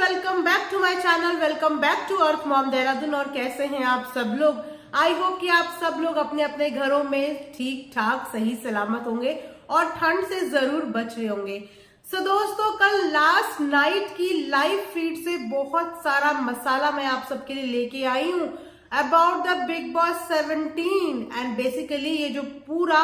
Welcome back to my channel, welcome back to Earth Mom Dehradun. और कैसे हैं आप सब लोग? आई होप कि आप सब लोग अपने अपने घरों में ठीक ठाक सही सलामत होंगे और ठंड से जरूर बच रहे होंगे। सो दोस्तों, कल लास्ट नाइट की लाइव फीड से बहुत सारा मसाला मैं आप सबके लिए लेके आई हूँ about the big boss 17। And basically ये जो पूरा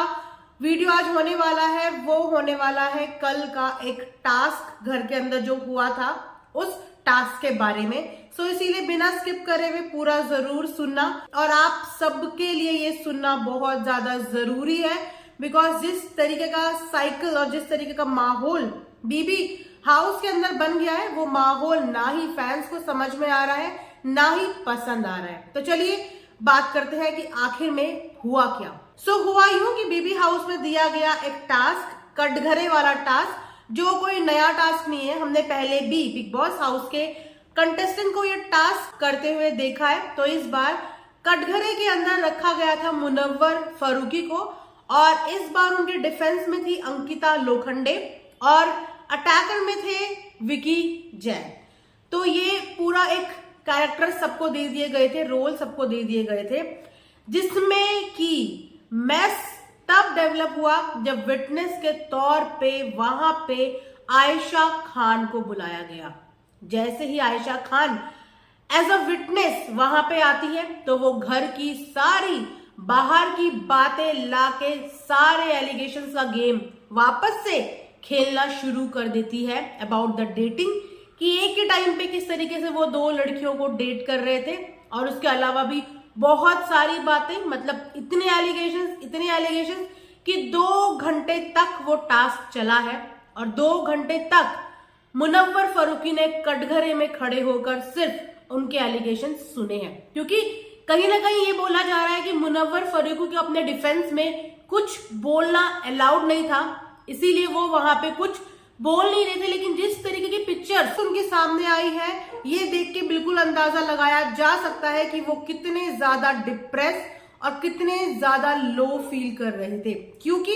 वीडियो आज होने वाला है वो होने वाला है कल का एक टास्क घर के अंदर जो हुआ था उस टास्क के बारे में। सो इसीलिए बिना स्किप करे हुए पूरा जरूर सुनना, और आप सबके लिए ये सुनना बहुत ज्यादा जरूरी है बिकॉज जिस तरीके का साइकिल और जिस तरीके का माहौल बीबी हाउस के अंदर बन गया है वो माहौल ना ही फैंस को समझ में आ रहा है ना ही पसंद आ रहा है। तो चलिए बात करते हैं कि आखिर में हुआ क्या। हुआ यूं कि बीबी हाउस में दिया गया एक टास्क, कटघरे वाला टास्क, जो कोई नया टास्क नहीं है। हमने पहले भी बिग बॉस हाउस के कंटेस्टेंट को ये टास्क करते हुए देखा है। तो इस बार कटघरे के अंदर रखा गया था मुनव्वर फारूकी को, और इस बार उनके डिफेंस में थी अंकिता लोखंडे और अटैकर में थे विकी जैन। तो ये पूरा एक कैरेक्टर सबको दे दिए गए थे, रोल सबको दे दिए गए थे, जिसमें कि मैस तब डेवलप हुआ जब विटनेस के तौर पे वहां पे आयशा खान को बुलाया गया। जैसे ही Ayesha Khan as a witness वहां पे आती है तो वो घर की सारी बाहर की बातें लाके सारे एलिगेशंस का गेम वापस से खेलना शुरू कर देती है अबाउट द डेटिंग, कि एक ही टाइम पे किस तरीके से वो दो लड़कियों को डेट कर रहे थे, और उसके अलावा भी बहुत सारी बातें। मतलब इतने एलिगेशंस कि 2 घंटे तक वो टास्क चला है, और 2 घंटे तक मुनव्वर फारूकी ने कटघरे में खड़े होकर सिर्फ उनके एलिगेशन सुने हैं। क्योंकि कहीं ना कहीं ये बोला जा रहा है कि मुनव्वर फारूकी को अपने डिफेंस में कुछ बोलना अलाउड नहीं था, इसीलिए वो वहां पे कुछ बोल नहीं रहे थे। लेकिन जिस तरीके की पिक्चर्स उनके सामने आई है ये देख के बिल्कुल अंदाजा लगाया जा सकता है कि वो कितने ज्यादा डिप्रेस और कितने ज्यादा लो फील कर रहे थे। क्योंकि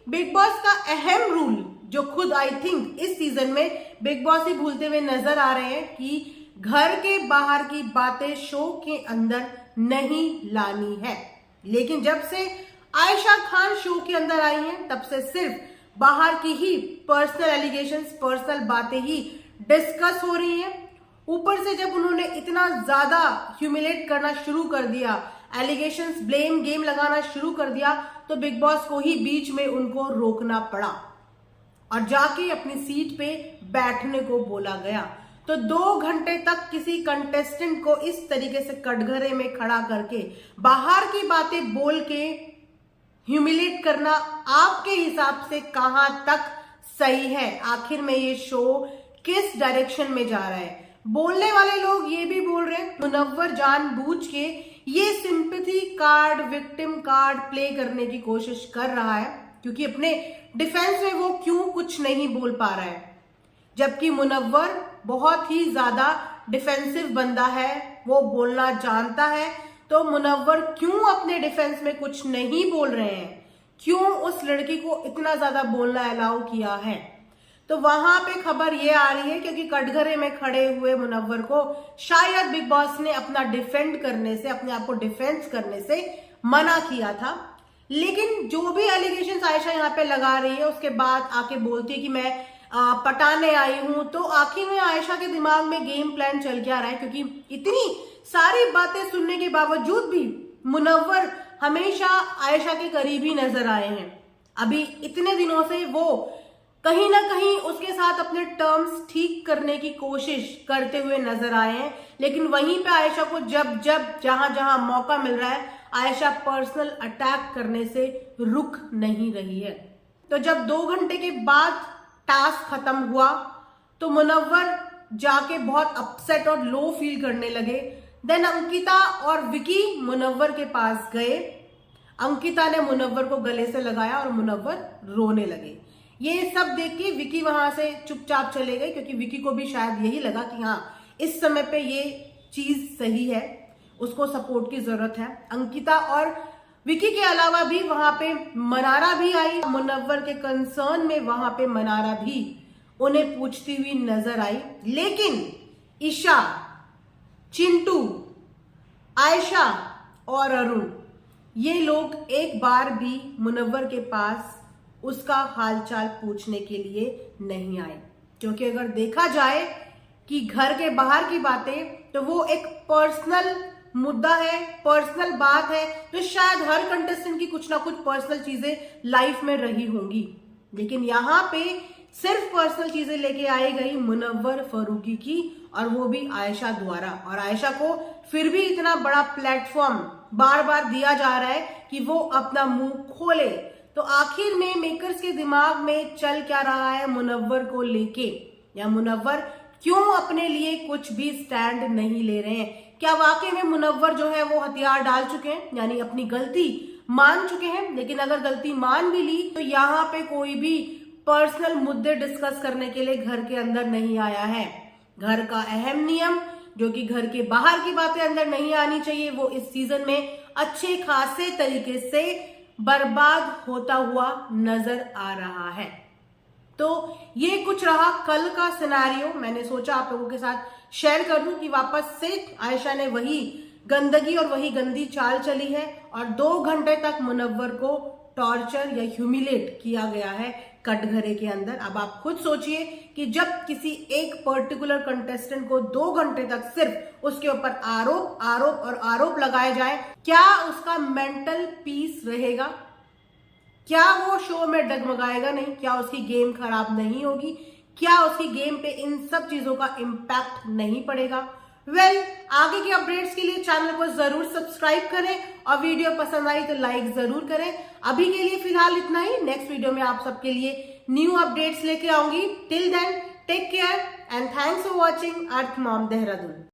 बिग बॉस का अहम रूल जो खुद आई थिंक इस सीजन में बिग बॉस ही भूलते हुए नजर आ रहे हैं कि घर के बाहर की बातें शो के अंदर नहीं लानी है। लेकिन जब से आयशा खान शो के अंदर आई हैं तब से सिर्फ बाहर की ही पर्सनल एलिगेशंस, पर्सनल बातें ही डिस्कस हो रही हैं। ऊपर से जब उन्होंने इतना ज्यादा ह्यूमिलेट करना शुरू कर दिया, एलिगेशंस, ब्लेम गेम लगाना शुरू कर दिया, तो बिग बॉस को ही बीच में उनको रोकना पड़ा और जाके अपनी सीट पे बैठने को बोला गया। तो 2 घंटे तक किसी कंटेस्टेंट को इस तरीके से कटघरे में खड़ा करके बाहर की बातें बोल के ह्यूमिलेट करना आपके हिसाब से कहां तक सही है? आखिर में ये शो किस डायरेक्शन में जा रहा है? बोलने वाले लोग ये भी बोल रहे हैं मुनव्वर जानबूझ के ये sympathy card, victim card play करने की कोशिश कर रहा है, क्योंकि अपने डिफेंस में वो क्यों कुछ नहीं बोल पा रहा है, जबकि मुनव्वर बहुत ही ज्यादा डिफेंसिव बंदा है, वो बोलना जानता है। तो मुनव्वर क्यों अपने डिफेंस में कुछ नहीं बोल रहे हैं? क्यों उस लड़की को इतना ज्यादा बोलना अलाउ किया है? तो वहां पे खबर ये आ रही है क्योंकि कटघरे में खड़े हुए मुनव्वर को शायद बिग बॉस ने अपना डिफेंड करने से, अपने आप को डिफेंस करने से मना किया था। लेकिन जो भी एलिगेशन आयशा यहाँ पे लगा रही है उसके बाद आके बोलती है कि मैं पटाने आई हूं, तो आखिर में आयशा के दिमाग में गेम प्लान चल क्या रहा है? क्योंकि इतनी सारी बातें सुनने के बावजूद भी मुनव्वर हमेशा आयशा के करीब ही नजर आए हैं। अभी इतने दिनों से वो कहीं ना कहीं उसके साथ अपने टर्म्स ठीक करने की कोशिश करते हुए नजर आए हैं, लेकिन वहीं पे आयशा को जब जब जहां जहां मौका मिल रहा है आयशा पर्सनल अटैक करने से रुक नहीं रही है। तो जब 2 घंटे के बाद टास्क खत्म हुआ तो मुनव्वर जाके बहुत अपसेट और लो फील करने लगे। देन अंकिता और विकी मुनव्वर के पास गए। अंकिता ने मुनव्वर को गले से लगाया और मुनव्वर रोने लगे। ये सब देख के विकी वहां से चुपचाप चले गए, क्योंकि विकी को भी शायद यही लगा कि हाँ इस समय पे ये चीज सही है, उसको सपोर्ट की जरूरत है। अंकिता और विकी के अलावा भी वहां पे मनारा भी आई, मुनव्वर के कंसर्न में वहां पे मनारा भी उन्हें पूछती हुई नजर आई। लेकिन ईशा, चिंटू, आयशा और अरुण, ये लोग एक बार भी मुनव्वर के पास उसका हालचाल पूछने के लिए नहीं आए, क्योंकि अगर देखा जाए कि घर के बाहर की बातें तो वो एक पर्सनल मुद्दा है, पर्सनल बात है, तो शायद हर कंटेस्टेंट की कुछ ना कुछ पर्सनल चीजें लाइफ में रही होंगी, लेकिन यहाँ पे सिर्फ पर्सनल चीजें लेके आई गई मुनव्वर फारूकी की, और वो भी आयशा द्वारा। और आयशा को फिर भी इतना बड़ा प्लेटफॉर्म बार बार दिया जा रहा है कि वो अपना मुंह खोले। तो आखिर में मेकर्स के दिमाग में चल क्या रहा है मुनव्वर को लेके, या मुनव्वर क्यों अपने लिए कुछ भी स्टैंड नहीं ले रहे हैं? क्या वाकई में मुनव्वर जो है वो हथियार डाल चुके हैं, यानी अपनी गलती मान चुके हैं? लेकिन अगर गलती मान भी ली तो यहाँ पे कोई भी पर्सनल मुद्दे डिस्कस करने के लिए घर के अंदर नहीं आया है। घर का अहम नियम जो कि घर के बाहर की बातें अंदर नहीं आनी चाहिए, वो इस सीजन में अच्छे खासे तरीके से बर्बाद होता हुआ नजर आ रहा है। तो ये कुछ रहा कल का सिनेरियो। मैंने सोचा आप लोगों के साथ शेयर कर दूं कि वापस से आयशा ने वही गंदगी और वही गंदी चाल चली है, और 2 घंटे तक मुनव्वर को टॉर्चर या ह्यूमिलेट किया गया है कटघरे के अंदर। अब आप खुद सोचिए कि जब किसी एक पर्टिकुलर कंटेस्टेंट को 2 घंटे तक सिर्फ उसके ऊपर आरोप आरोप और आरोप लगाए जाए, क्या उसका मेंटल पीस रहेगा? क्या वो शो में डगमगाएगा नहीं? क्या उसकी गेम खराब नहीं होगी? क्या उसकी गेम पे इन सब चीजों का इम्पैक्ट नहीं पड़ेगा? आगे की अपडेट्स के लिए चैनल को जरूर सब्सक्राइब करें, और वीडियो पसंद आई तो लाइक जरूर करें। अभी के लिए फिलहाल इतना ही। नेक्स्ट वीडियो में आप सबके लिए न्यू अपडेट्स लेके आऊंगी। Till then take care and thanks for watching Earth Mom Dehradun.